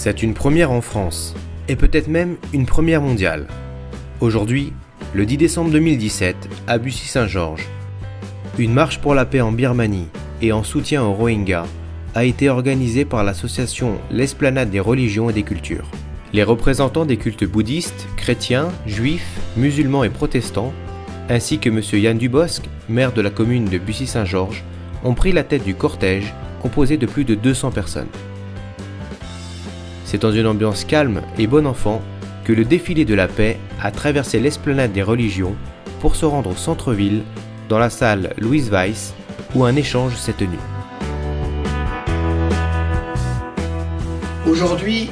C'est une première en France, et peut-être même une première mondiale. Aujourd'hui, le 10 décembre 2017, à Bussy-Saint-Georges, une marche pour la paix en Birmanie et en soutien aux Rohingyas a été organisée par l'association L'Esplanade des religions et des cultures. Les représentants des cultes bouddhistes, chrétiens, juifs, musulmans et protestants, ainsi que M. Yann Dubosc, maire de la commune de Bussy-Saint-Georges, ont pris la tête du cortège composé de plus de 200 personnes. C'est dans une ambiance calme et bon enfant que le défilé de la paix a traversé l'Esplanade des religions pour se rendre au centre-ville, dans la salle Louise Weiss, où un échange s'est tenu. Aujourd'hui,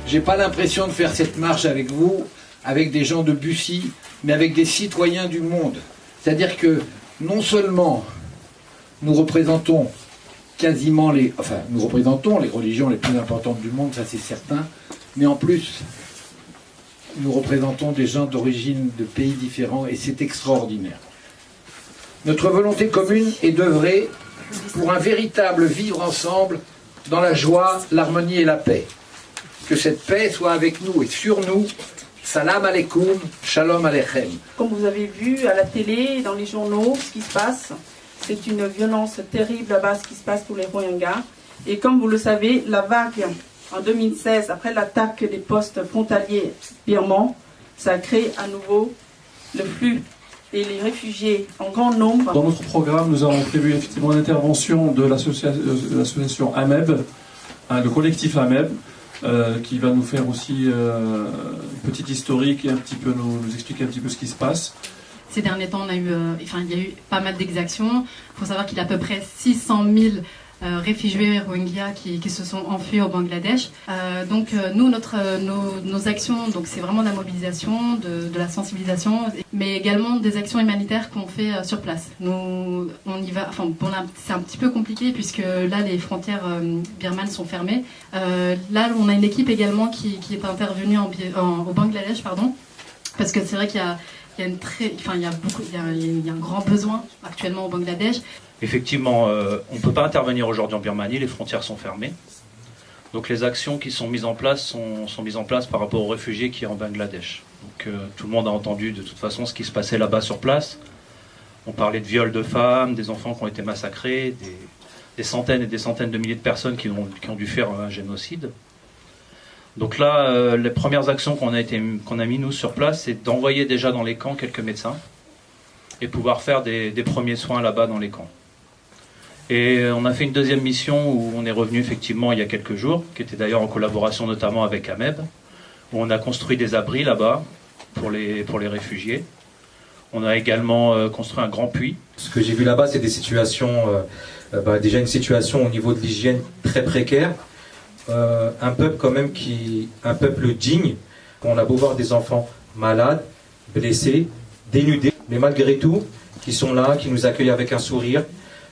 j'ai pas l'impression de faire cette marche avec vous, avec des gens de Bussy, mais avec des citoyens du monde. C'est-à-dire que non seulement nous représentons nous représentons les religions les plus importantes du monde, ça c'est certain, mais en plus, nous représentons des gens d'origine de pays différents et c'est extraordinaire. Notre volonté commune est d'œuvrer pour un véritable vivre ensemble dans la joie, l'harmonie et la paix. Que cette paix soit avec nous et sur nous. Salam alaikum, shalom aleichem. Comme vous avez vu à la télé et dans les journaux, ce qui se passe, c'est une violence terrible là-bas, ce qui se passe pour les Rohingyas. Et comme vous le savez, la vague en 2016, après l'attaque des postes frontaliers birmans, ça a créé à nouveau le flux et les réfugiés en grand nombre. Dans notre programme, nous avons prévu effectivement l'intervention de l'association AMEB, le collectif AMEB, qui va nous faire aussi une petite historique et un petit peu nous expliquer un petit peu ce qui se passe. Ces derniers temps, il y a eu pas mal d'exactions. Il faut savoir qu'il y a à peu près 600 000 réfugiés Rohingyas qui se sont enfuis au Bangladesh. Nous, nos actions, c'est vraiment de la mobilisation, de la sensibilisation, mais également des actions humanitaires qu'on fait sur place. Nous, on y va. C'est un petit peu compliqué puisque là, les frontières birmanes sont fermées. Là, on a une équipe également qui est intervenue au Bangladesh, parce que c'est vrai qu'il y a un grand besoin actuellement au Bangladesh. Effectivement, on ne peut pas intervenir aujourd'hui en Birmanie, les frontières sont fermées. Donc les actions qui sont mises en place sont mises en place par rapport aux réfugiés qui sont en Bangladesh. Donc tout le monde a entendu de toute façon ce qui se passait là-bas sur place. On parlait de viols de femmes, des enfants qui ont été massacrés, des centaines et des centaines de milliers de personnes qui ont dû faire un génocide. Donc là, les premières actions qu'on a mis nous sur place, c'est d'envoyer déjà dans les camps quelques médecins et pouvoir faire des premiers soins là-bas dans les camps. Et on a fait une deuxième mission où on est revenu effectivement il y a quelques jours, qui était d'ailleurs en collaboration notamment avec AMEB, où on a construit des abris là-bas pour les réfugiés. On a également construit un grand puits. Ce que j'ai vu là-bas, c'est des situations, déjà une situation au niveau de l'hygiène très précaire. Un peuple quand même un peuple digne. On a beau voir des enfants malades, blessés, dénudés, mais malgré tout, qui sont là, qui nous accueillent avec un sourire.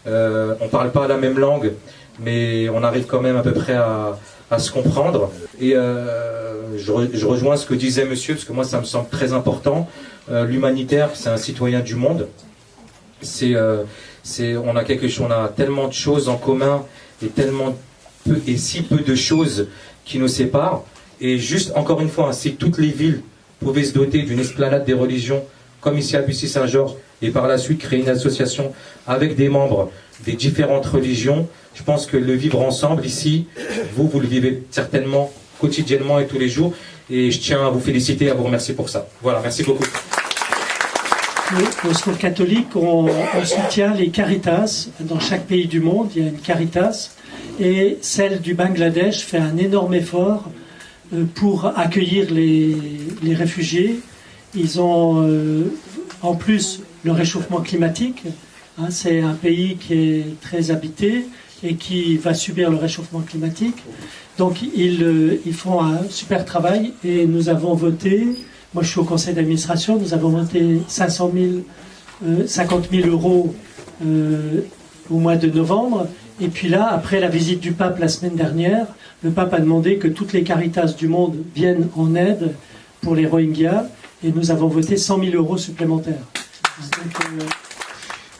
On ne parle pas la même langue, mais on arrive quand même à peu près à se comprendre. Et je rejoins ce que disait monsieur, parce que moi ça me semble très important. L'humanitaire, c'est un citoyen du monde. On a tellement de choses en commun et si peu de choses qui nous séparent. Et juste, encore une fois, si toutes les villes pouvaient se doter d'une esplanade des religions, comme ici à Bussy-Saint-Georges, et par la suite créer une association avec des membres des différentes religions, je pense que le vivre ensemble ici, vous le vivez certainement quotidiennement et tous les jours. Et je tiens à vous féliciter et à vous remercier pour ça. Voilà, merci beaucoup. Au Secours catholique, on soutient les Caritas. Dans chaque pays du monde, il y a une Caritas. Et celle du Bangladesh fait un énorme effort pour accueillir les réfugiés. Ils ont en plus le réchauffement climatique. C'est un pays qui est très habité et qui va subir le réchauffement climatique. Donc ils font un super travail et nous avons voté, moi je suis au conseil d'administration, nous avons voté 50 000 euros au mois de novembre. Et puis là, après la visite du pape la semaine dernière, le pape a demandé que toutes les Caritas du monde viennent en aide pour les Rohingyas et nous avons voté 100 000 euros supplémentaires.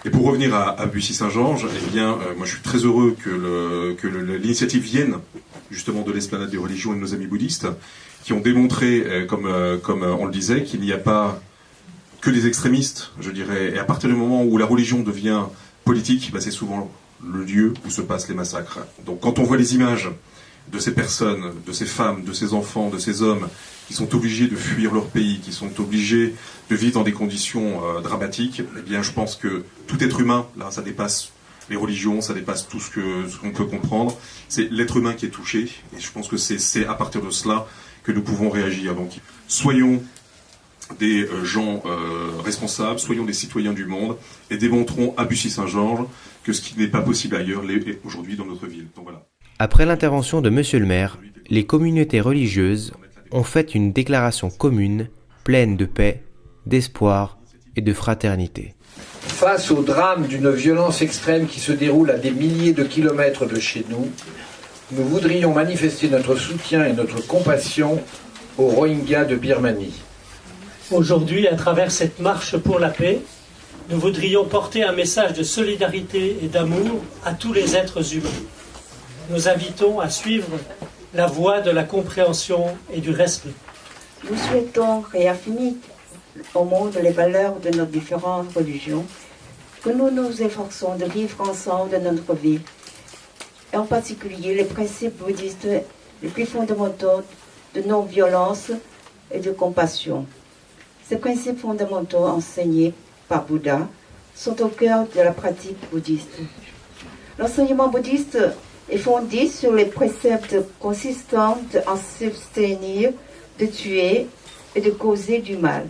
Et pour revenir à Bussy-Saint-Georges, moi je suis très heureux que l'initiative vienne justement de l'esplanade des religions et de nos amis bouddhistes, qui ont démontré, comme on le disait, qu'il n'y a pas que les extrémistes, je dirais, et à partir du moment où la religion devient politique, c'est souvent le lieu où se passent les massacres. Donc quand on voit les images de ces personnes, de ces femmes, de ces enfants, de ces hommes qui sont obligés de fuir leur pays, qui sont obligés de vivre dans des conditions dramatiques, eh bien je pense que tout être humain, là ça dépasse les religions, ça dépasse tout ce qu'on peut comprendre, c'est l'être humain qui est touché, et je pense que c'est à partir de cela que nous pouvons réagir. Donc soyons des gens responsables, soyons des citoyens du monde, et démontrons à Bussy-Saint-Georges que ce qui n'est pas possible ailleurs l'est aujourd'hui dans notre ville. Donc voilà. Après l'intervention de Monsieur le maire, les communautés religieuses ont fait une déclaration commune, pleine de paix, d'espoir et de fraternité. Face au drame d'une violence extrême qui se déroule à des milliers de kilomètres de chez nous, nous voudrions manifester notre soutien et notre compassion aux Rohingyas de Birmanie. Aujourd'hui, à travers cette marche pour la paix, nous voudrions porter un message de solidarité et d'amour à tous les êtres humains. Nous invitons à suivre la voie de la compréhension et du respect. Nous souhaitons réaffirmer au monde les valeurs de nos différentes religions, que nous nous efforçons de vivre ensemble dans notre vie, et en particulier les principes bouddhistes les plus fondamentaux de non-violence et de compassion. Ces principes fondamentaux enseignés par Bouddha sont au cœur de la pratique bouddhiste. L'enseignement bouddhiste est fondé sur les préceptes consistant en s'abstenir de tuer et de causer du mal.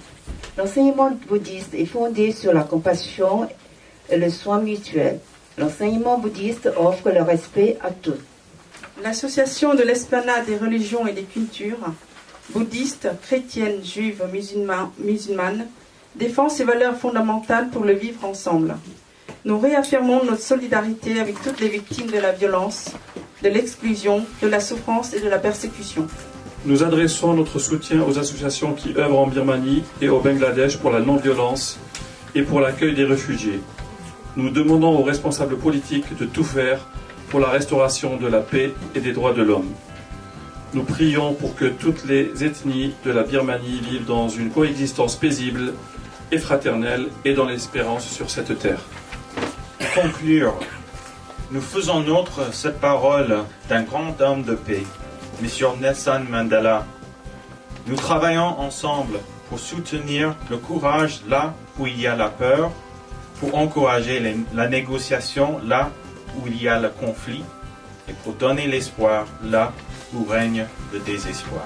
L'enseignement bouddhiste est fondé sur la compassion et le soin mutuel. L'enseignement bouddhiste offre le respect à tous. L'association de l'esplanade des religions et des cultures, bouddhistes, chrétiennes, juives, musulmanes, défend ces valeurs fondamentales pour le vivre ensemble. Nous réaffirmons notre solidarité avec toutes les victimes de la violence, de l'exclusion, de la souffrance et de la persécution. Nous adressons notre soutien aux associations qui œuvrent en Birmanie et au Bangladesh pour la non-violence et pour l'accueil des réfugiés. Nous demandons aux responsables politiques de tout faire pour la restauration de la paix et des droits de l'homme. Nous prions pour que toutes les ethnies de la Birmanie vivent dans une coexistence paisible et fraternelle et dans l'espérance sur cette terre. Pour conclure, nous faisons nôtre cette parole d'un grand homme de paix, M. Nelson Mandela. Nous travaillons ensemble pour soutenir le courage là où il y a la peur, pour encourager la négociation là où il y a le conflit et pour donner l'espoir là où règne le désespoir.